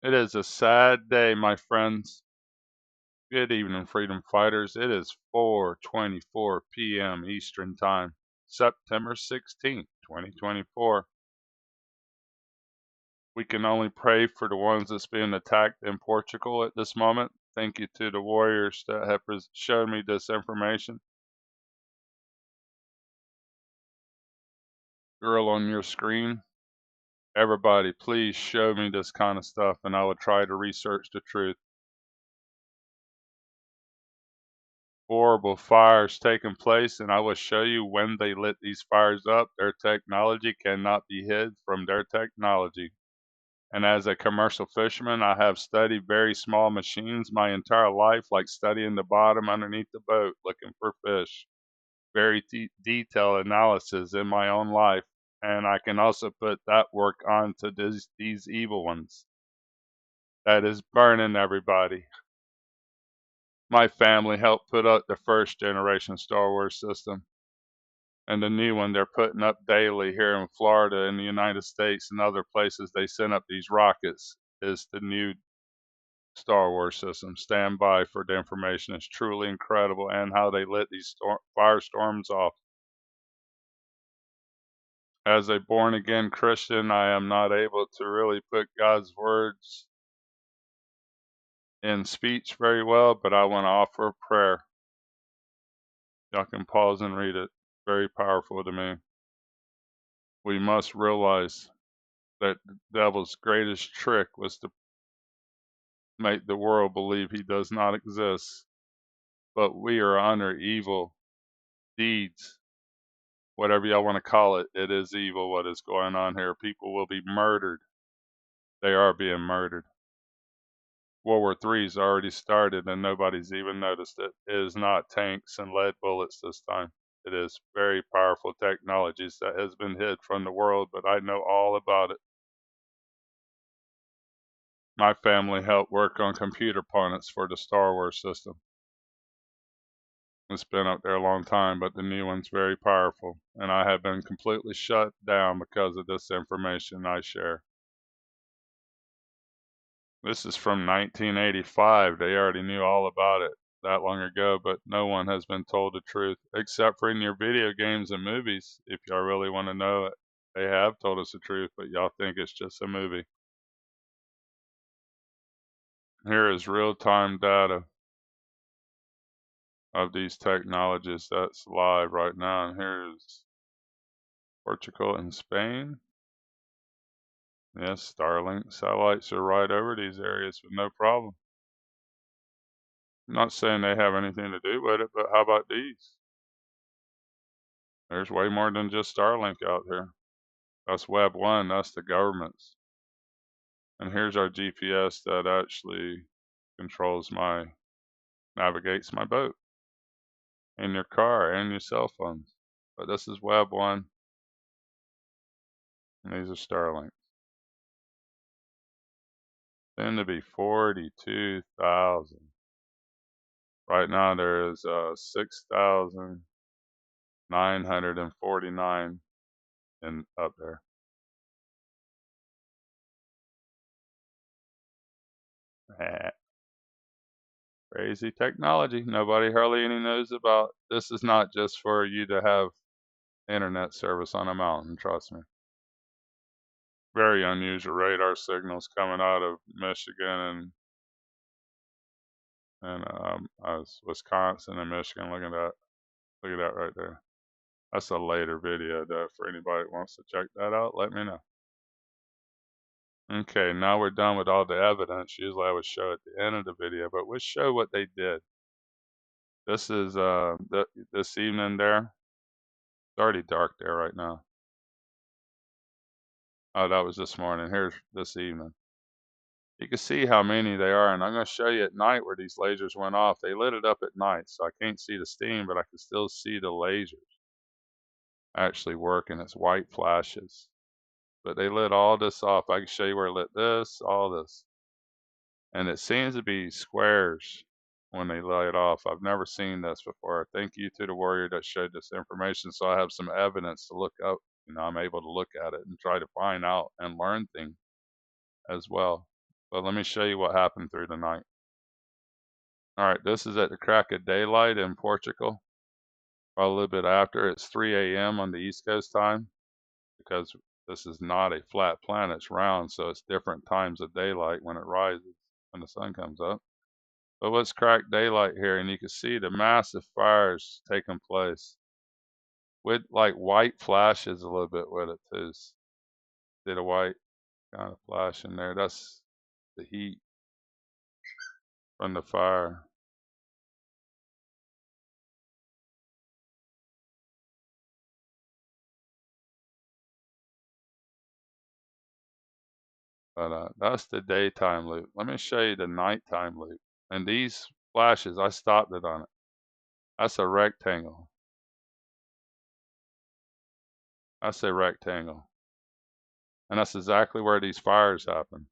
It is a sad day, my friends. Good evening, freedom fighters. It is 4:24 p.m. Eastern Time, September 16th, 2024. We can only pray for the ones that's being attacked in Portugal at this moment. Thank you to the warriors that have showed me this information. Girl on your screen, everybody, please show me this kind of stuff and I will try to research the truth. Horrible fires taking place, and I will show you when they lit these fires up. Their technology cannot be hid from their technology. And as a commercial fisherman, I have studied very small machines my entire life, like studying the bottom underneath the boat, looking for fish. Very detailed analysis in my own life. And I can also put that work onto these evil ones. That is burning everybody. My family helped put up the first generation Star Wars system. And the new one they're putting up daily here in Florida, in the United States, and other places they send up these rockets is the new Star Wars system. Stand by for the information. It's truly incredible, and how they lit these firestorms off. As a born again Christian, I am not able to really put God's words in speech very well, but I want to offer a prayer. Y'all can pause and read it. Very powerful to me. We must realize that the devil's greatest trick was to make the world believe he does not exist. But we are under evil deeds, whatever y'all want to call it. It is evil what is going on here. People will be murdered. They are being murdered. World War III's already started and nobody's even noticed it. It is not tanks and lead bullets this time. It is very powerful technologies that has been hid from the world, but I know all about it. My family helped work on computer components for the Star Wars system. It's been up there a long time, but the new one's very powerful, and I have been completely shut down because of this information I share. This is from 1985. They already knew all about it that long ago, but no one has been told the truth, except for in your video games and movies. If y'all really want to know it, they have told us the truth, but y'all think it's just a movie. Here is real-time data of these technologies that's live right now, and here's Portugal and Spain. Yes, Starlink satellites are right over these areas with no problem. I'm not saying they have anything to do with it, but how about these? There's way more than just Starlink out here. That's Web 1, that's the government's. And here's our GPS that actually navigates my boat, and your car, and your cell phones. But this is Web 1, and these are Starlink. Soon to be 42,000. Right now there is 6,949 up there. Crazy technology. Nobody hardly any knows about. This is not just for you to have internet service on a mountain, trust me. Very unusual radar signals coming out of Michigan and Wisconsin and Michigan. Look at that right there. That's a later video though. For anybody that wants to check that out, let me know. Okay, now we're done with all the evidence. Usually I would show at the end of the video, but we'll show what they did. This is this evening there. It's already dark there right now. Oh, that was this morning. Here's this evening. You can see how many they are, and I'm going to show you at night where these lasers went off. They lit it up at night, so I can't see the steam, but I can still see the lasers actually working. It's white flashes. But they lit all this off. I can show you where it lit this, all this. And it seems to be squares when they light off. I've never seen this before. Thank you to the warrior that showed this information, so I have some evidence to look up. I'm able to look at it and try to find out and learn things as well. But let me show you what happened through the night. All right, this is at the crack of daylight in Portugal. A little bit after, it's 3 a.m. on the East Coast time because this is not a flat planet, it's round, so it's different times of daylight when it rises, when the sun comes up. But let's crack daylight here, and you can see the massive fires taking place with like white flashes a little bit with it too. See the white kind of flash in there? That's the heat from the fire. But that's the daytime loop. Let me show you the nighttime loop. And these flashes, I stopped it on it. That's a rectangle. That's a rectangle. And that's exactly where these fires happen.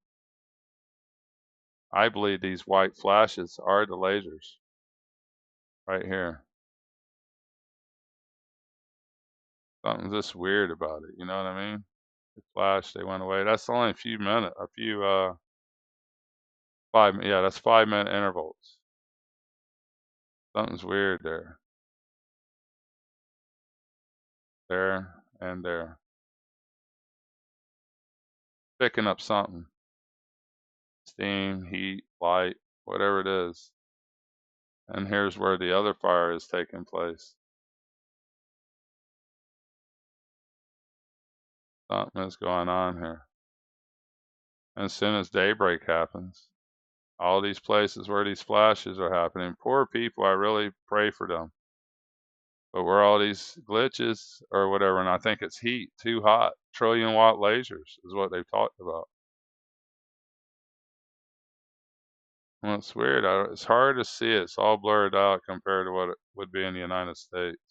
I believe these white flashes are the lasers right here. Something's just weird about it. You know what I mean? They flashed, they went away. That's only a few minutes, yeah, that's 5 minute intervals. Something's weird there. There and there. Picking up something. Steam, heat, light, whatever it is. And here's where the other fire is taking place. Something is going on here. And as soon as daybreak happens, all these places where these flashes are happening, poor people, I really pray for them. But where all these glitches or whatever, and I think it's heat, too hot, trillion-watt lasers is what they've talked about. Well, it's weird. It's hard to see it. It's all blurred out compared to what it would be in the United States.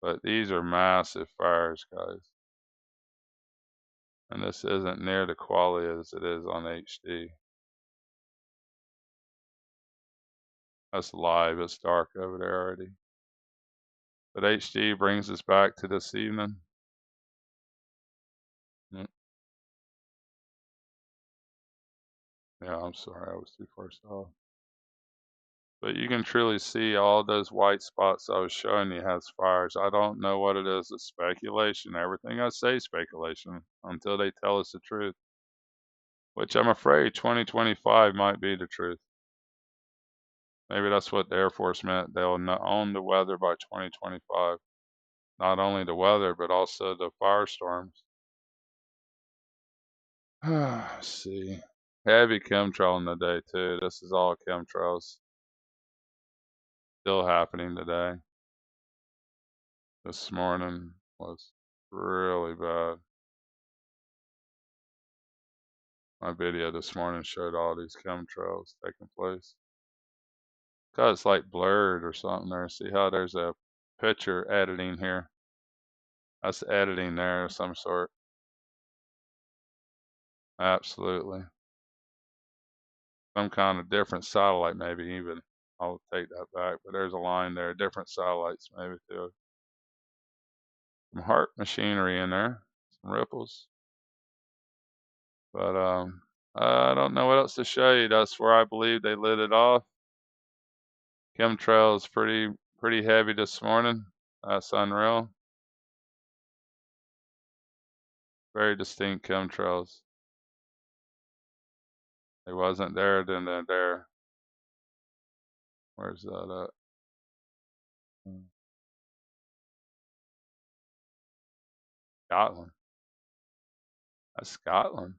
But these are massive fires, guys. And this isn't near the quality as it is on HD. That's live. It's dark over there already. But HD brings us back to this evening. Yeah, I'm sorry. I was too far south. But you can truly see all those white spots I was showing you has fires. I don't know what it is. It's speculation. Everything I say is speculation until they tell us the truth, which I'm afraid 2025 might be the truth. Maybe that's what the Air Force meant. They'll own the weather by 2025. Not only the weather, but also the firestorms. Let's see. Heavy chemtrailing today, too. This is all chemtrails. Still happening today. This morning was really bad. My video this morning showed all these chemtrails taking place. God, it's like blurred or something there. See how there's a picture editing here? That's editing there of some sort. Absolutely. Some kind of different satellite, maybe even. I'll take that back. But there's a line there. Different satellites, maybe too. Some heart machinery in there. Some ripples. But I don't know what else to show you. That's where I believe they lit it off. Chemtrails pretty heavy this morning. That's unreal. Very distinct chemtrails. They wasn't there, then they're there. Where's that at? Scotland. That's Scotland.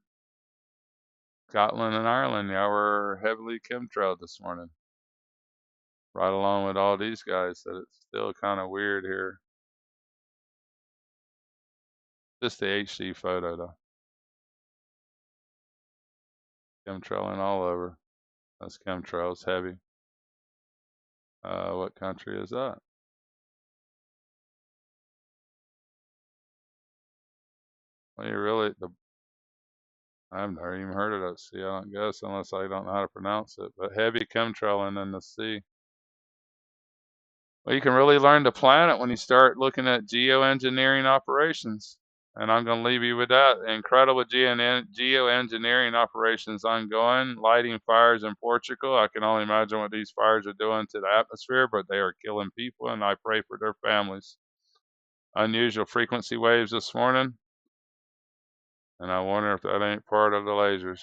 Scotland and Ireland, yeah, were heavily chemtrailed this morning. Right along with all these guys, that it's still kind of weird here. Just the HD photo though. Chemtrailing all over. That's chemtrails heavy. What country is that? Well, you really I've never even heard of that sea. I don't guess unless I don't know how to pronounce it. But heavy chemtrailing in the sea. Well, you can really learn the planet when you start looking at geoengineering operations. And I'm going to leave you with that. Incredible geoengineering operations ongoing, lighting fires in Portugal. I can only imagine what these fires are doing to the atmosphere, but they are killing people, and I pray for their families. Unusual frequency waves this morning, and I wonder if that ain't part of the lasers.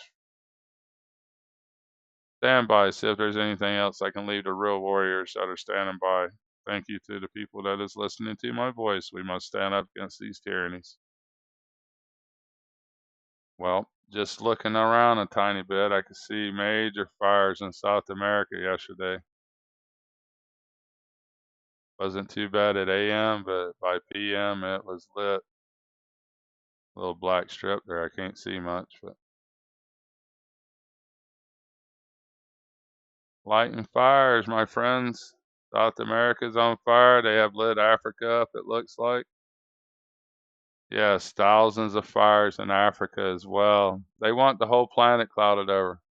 Stand by, see if there's anything else I can leave the real warriors that are standing by. Thank you to the people that is listening to my voice. We must stand up against these tyrannies. Well, just looking around a tiny bit, I could see major fires in South America yesterday. Wasn't too bad at AM, but by PM it was lit. A little black strip there, I can't see much, but lighting fires, my friends. South America's on fire. They have lit Africa up, it looks like. Yes, thousands of fires in Africa as well. They want the whole planet clouded over.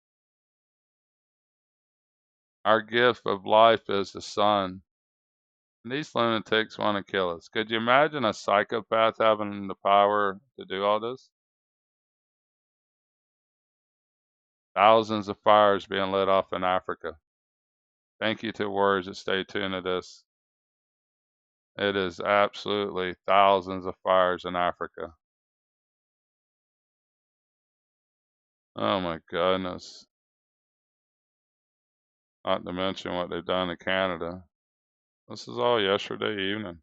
Our gift of life is the sun. And these lunatics want to kill us. Could you imagine a psychopath having the power to do all this? Thousands of fires being lit off in Africa. Thank you to words that stay tuned to this. It is absolutely thousands of fires in Africa. Oh my goodness. Not to mention what they've done to Canada. This is all yesterday evening.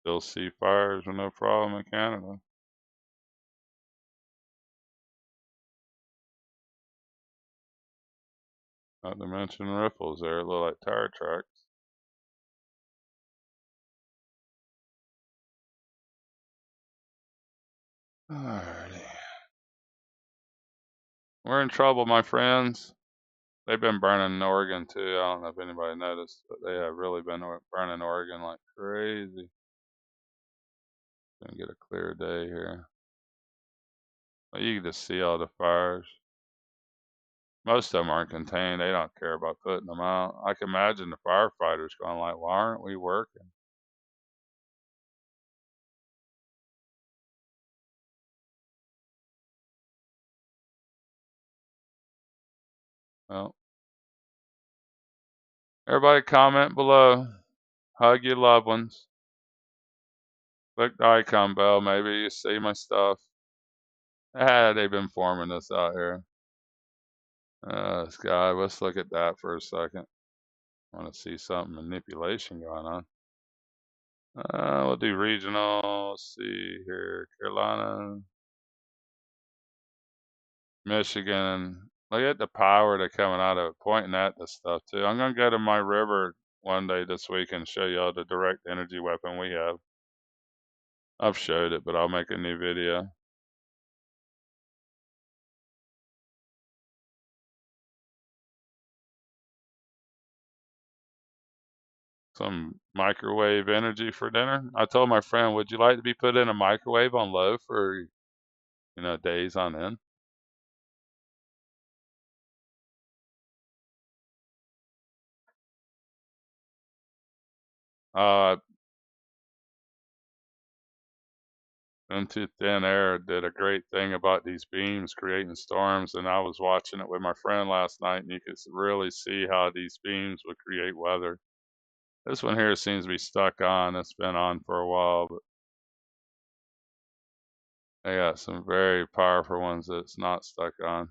Still see fires with no problem in Canada. Not to mention ripples there, look like tire tracks. Alrighty. We're in trouble, my friends. They've been burning in Oregon too. I don't know if anybody noticed, but they have really been burning Oregon like crazy. Gonna get a clear day here. But you can just see all the fires. Most of them aren't contained. They don't care about putting them out. I can imagine the firefighters going like, "Why aren't we working?" Well, everybody comment below. Hug your loved ones. Click the icon bell. Maybe you see my stuff. They've been forming this out here. Sky, let's look at that for a second. I want to see some manipulation going on. We'll do regional. Let's see here. Carolina, Michigan. Look at the power that's coming out of it, pointing at this stuff too. I'm going to go to my river one day this week and show y'all the direct energy weapon we have. I've showed it, but I'll make a new video. Some microwave energy for dinner. I told my friend, would you like to be put in a microwave on low for, days on end? Uh, Into Thin Air did a great thing about these beams creating storms, and I was watching it with my friend last night, and you could really see how these beams would create weather. This one here seems to be stuck on. It's been on for a while, but they got some very powerful ones that's not stuck on.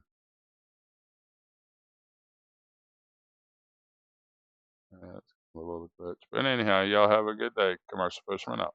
Yeah, it's a little glitch. But anyhow, y'all have a good day. Commercial Pushman out.